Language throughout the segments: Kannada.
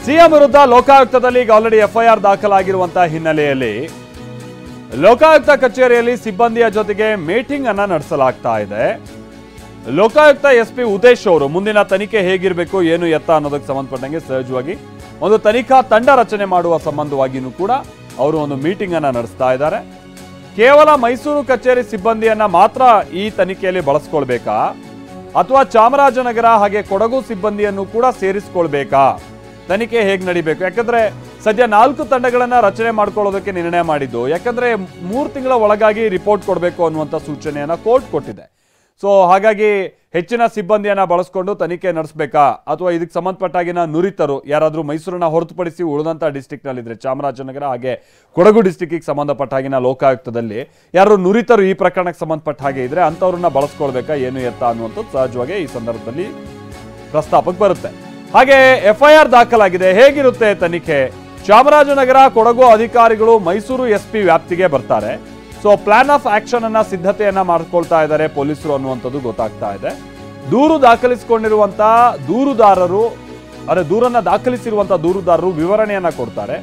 ಸಿಎಂ ವಿರುದ್ಧ ಲೋಕಾಯುಕ್ತದಲ್ಲಿ ಈಗ ಆಲ್ರೆಡಿ ಎಫ್ಐಆರ್ ದಾಖಲಾಗಿರುವಂತಹ ಹಿನ್ನೆಲೆಯಲ್ಲಿ ಲೋಕಾಯುಕ್ತ ಕಚೇರಿಯಲ್ಲಿ ಸಿಬ್ಬಂದಿಯ ಜೊತೆಗೆ ಮೀಟಿಂಗ್ ಅನ್ನ ನಡೆಸಲಾಗ್ತಾ ಇದೆ. ಲೋಕಾಯುಕ್ತ ಎಸ್ಪಿ ಉದೇಶ್ ಅವರು ಮುಂದಿನ ತನಿಖೆ ಹೇಗಿರಬೇಕು ಏನು ಎತ್ತ ಅನ್ನೋದಕ್ಕೆ ಸಂಬಂಧಪಟ್ಟಂಗೆ ಸಹಜವಾಗಿ ಒಂದು ತನಿಖಾ ತಂಡ ರಚನೆ ಮಾಡುವ ಸಂಬಂಧವಾಗಿಯೂ ಕೂಡ ಅವರು ಒಂದು ಮೀಟಿಂಗ್ ಅನ್ನ ನಡೆಸ್ತಾ ಇದ್ದಾರೆ. ಕೇವಲ ಮೈಸೂರು ಕಚೇರಿ ಸಿಬ್ಬಂದಿಯನ್ನ ಮಾತ್ರ ಈ ತನಿಖೆಯಲ್ಲಿ ಬಳಸ್ಕೊಳ್ಬೇಕಾ ಅಥವಾ ಚಾಮರಾಜನಗರ ಹಾಗೆ ಕೊಡಗು ಸಿಬ್ಬಂದಿಯನ್ನು ಕೂಡ ಸೇರಿಸಿಕೊಳ್ಬೇಕಾ, ತನಿಖೆ ಹೇಗೆ ನಡಿಬೇಕು? ಯಾಕಂದ್ರೆ ಸದ್ಯ 4 ತಂಡಗಳನ್ನ ರಚನೆ ಮಾಡ್ಕೊಳ್ಳೋದಕ್ಕೆ ನಿರ್ಣಯ ಮಾಡಿದ್ದು. ಯಾಕಂದ್ರೆ 3 ತಿಂಗಳ ಒಳಗಾಗಿ ರಿಪೋರ್ಟ್ ಕೊಡಬೇಕು ಅನ್ನುವಂಥ ಸೂಚನೆಯನ್ನ ಕೋರ್ಟ್ ಕೊಟ್ಟಿದೆ. ಸೊ ಹಾಗಾಗಿ ಹೆಚ್ಚಿನ ಸಿಬ್ಬಂದಿಯನ್ನ ಬಳಸ್ಕೊಂಡು ತನಿಖೆ ನಡೆಸಬೇಕಾ ಅಥವಾ ಇದಕ್ಕೆ ಸಂಬಂಧಪಟ್ಟಾಗಿನ ನುರಿತರು ಯಾರಾದರೂ ಮೈಸೂರನ್ನ ಹೊರತುಪಡಿಸಿ ಉಳಿದಂಥ ಡಿಸ್ಟಿಕ್ನಲ್ಲಿದ್ರೆ ಚಾಮರಾಜನಗರ ಹಾಗೆ ಕೊಡಗು ಡಿಸ್ಟಿಕ್ಕಿಗೆ ಸಂಬಂಧಪಟ್ಟಾಗಿನ ಲೋಕಾಯುಕ್ತದಲ್ಲಿ ಯಾರು ನುರಿತರು ಈ ಪ್ರಕರಣಕ್ಕೆ ಸಂಬಂಧಪಟ್ಟ ಹಾಗೆ ಇದ್ರೆ ಅಂಥವ್ರನ್ನ ಬಳಸ್ಕೊಳ್ಬೇಕಾ ಏನು ಎತ್ತ ಅನ್ನುವಂಥದ್ದು ಸಹಜವಾಗಿ ಈ ಸಂದರ್ಭದಲ್ಲಿ ಪ್ರಸ್ತಾಪಕ್ಕೆ ಬರುತ್ತೆ. ಹಾಗೆ ಎಫ್ಐಆರ್ ದಾಖಲಾಗಿದೆ. ಹೇಗಿರುತ್ತೆ ತನಿಖೆ? ಚಾಮರಾಜನಗರ ಕೊಡಗು ಅಧಿಕಾರಿಗಳು ಮೈಸೂರು ಎಸ್ಪಿ ವ್ಯಾಪ್ತಿಗೆ ಬರ್ತಾರೆ. ಸೊ ಪ್ಲಾನ್ ಆಫ್ ಆಕ್ಷನ್ ಅನ್ನ ಸಿದ್ಧತೆಯನ್ನ ಮಾಡ್ಕೊಳ್ತಾ ಇದ್ದಾರೆ ಪೊಲೀಸರು ಅನ್ನುವಂಥದ್ದು ಗೊತ್ತಾಗ್ತಾ ಇದೆ. ದೂರು ದಾಖಲಿಸಿಕೊಂಡಿರುವಂತ ದೂರುದಾರರು ದೂರನ್ನ ದಾಖಲಿಸಿರುವಂತ ದೂರುದಾರರು ವಿವರಣೆಯನ್ನ ಕೊಡ್ತಾರೆ.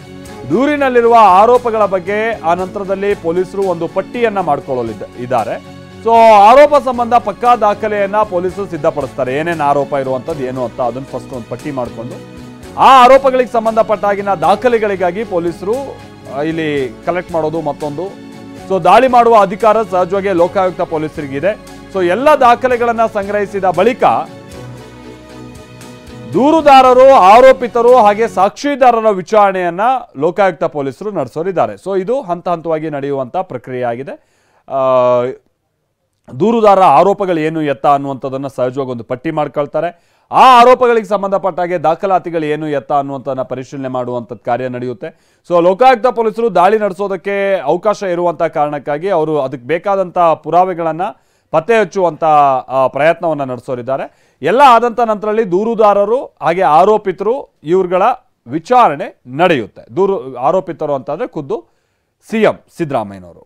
ದೂರಿನಲ್ಲಿರುವ ಆರೋಪಗಳ ಬಗ್ಗೆ ಆ ನಂತರದಲ್ಲಿ ಪೊಲೀಸರು ಒಂದು ಪಟ್ಟಿಯನ್ನ ಮಾಡ್ಕೊಳ್ಳಲಿದ್ದಾರೆ. ಸೊ ಆರೋಪ ಸಂಬಂಧ ಪಕ್ಕಾ ದಾಖಲೆಯನ್ನ ಪೊಲೀಸರು ಸಿದ್ಧಪಡಿಸ್ತಾರೆ. ಏನೇನು ಆರೋಪ ಇರುವಂಥದ್ದು ಏನು ಅಂತ ಅದನ್ನ ಫಸ್ಟ್ ಒಂದು ಪಟ್ಟಿ ಮಾಡಿಕೊಂಡು ಆ ಆರೋಪಗಳಿಗೆ ಸಂಬಂಧಪಟ್ಟಾಗಿನ ದಾಖಲೆಗಳಿಗಾಗಿ ಪೊಲೀಸರು ಇಲ್ಲಿ ಕಲೆಕ್ಟ್ ಮಾಡೋದು ಮತ್ತೊಂದು. ಸೊ ದಾಳಿ ಮಾಡುವ ಅಧಿಕಾರ ಸಹಜವಾಗಿ ಲೋಕಾಯುಕ್ತ ಪೊಲೀಸರಿಗಿದೆ. ಸೊ ಎಲ್ಲ ದಾಖಲೆಗಳನ್ನ ಸಂಗ್ರಹಿಸಿದ ಬಳಿಕ ದೂರುದಾರರು, ಆರೋಪಿತರು ಹಾಗೆ ಸಾಕ್ಷಿದಾರರ ವಿಚಾರಣೆಯನ್ನ ಲೋಕಾಯುಕ್ತ ಪೊಲೀಸರು ನಡೆಸೋರಿದ್ದಾರೆ. ಸೊ ಇದು ಹಂತ ಹಂತವಾಗಿ ನಡೆಯುವಂತ ಪ್ರಕ್ರಿಯೆ ಆಗಿದೆ. ದೂರುದಾರ ಆರೋಪಗಳು ಏನು ಎತ್ತ ಅನ್ನುವಂಥದ್ದನ್ನು ಸಹಜವಾಗಿ ಒಂದು ಪಟ್ಟಿ ಮಾಡ್ಕೊಳ್ತಾರೆ. ಆ ಆರೋಪಗಳಿಗೆ ಸಂಬಂಧಪಟ್ಟ ಹಾಗೆ ದಾಖಲಾತಿಗಳು ಏನು ಎತ್ತ ಅನ್ನುವಂಥದ್ದನ್ನ ಪರಿಶೀಲನೆ ಮಾಡುವಂಥದ್ದು ಕಾರ್ಯ ನಡೆಯುತ್ತೆ. ಸೊ ಲೋಕಾಯುಕ್ತ ಪೊಲೀಸರು ದಾಳಿ ನಡೆಸೋದಕ್ಕೆ ಅವಕಾಶ ಇರುವಂಥ ಕಾರಣಕ್ಕಾಗಿ ಅವರು ಅದಕ್ಕೆ ಬೇಕಾದಂಥ ಪುರಾವೆಗಳನ್ನು ಪತ್ತೆ ಹಚ್ಚುವಂಥ ಪ್ರಯತ್ನವನ್ನು ನಡೆಸೋರಿದ್ದಾರೆ. ಎಲ್ಲ ಆದಂಥ ನಂತರದಲ್ಲಿ ದೂರುದಾರರು ಹಾಗೆ ಆರೋಪಿತರು ಇವ್ರುಗಳ ವಿಚಾರಣೆ ನಡೆಯುತ್ತೆ. ಆರೋಪಿತರು ಅಂತಂದರೆ ಖುದ್ದು ಸಿಎಂ ಸಿದ್ದರಾಮಯ್ಯನವರು.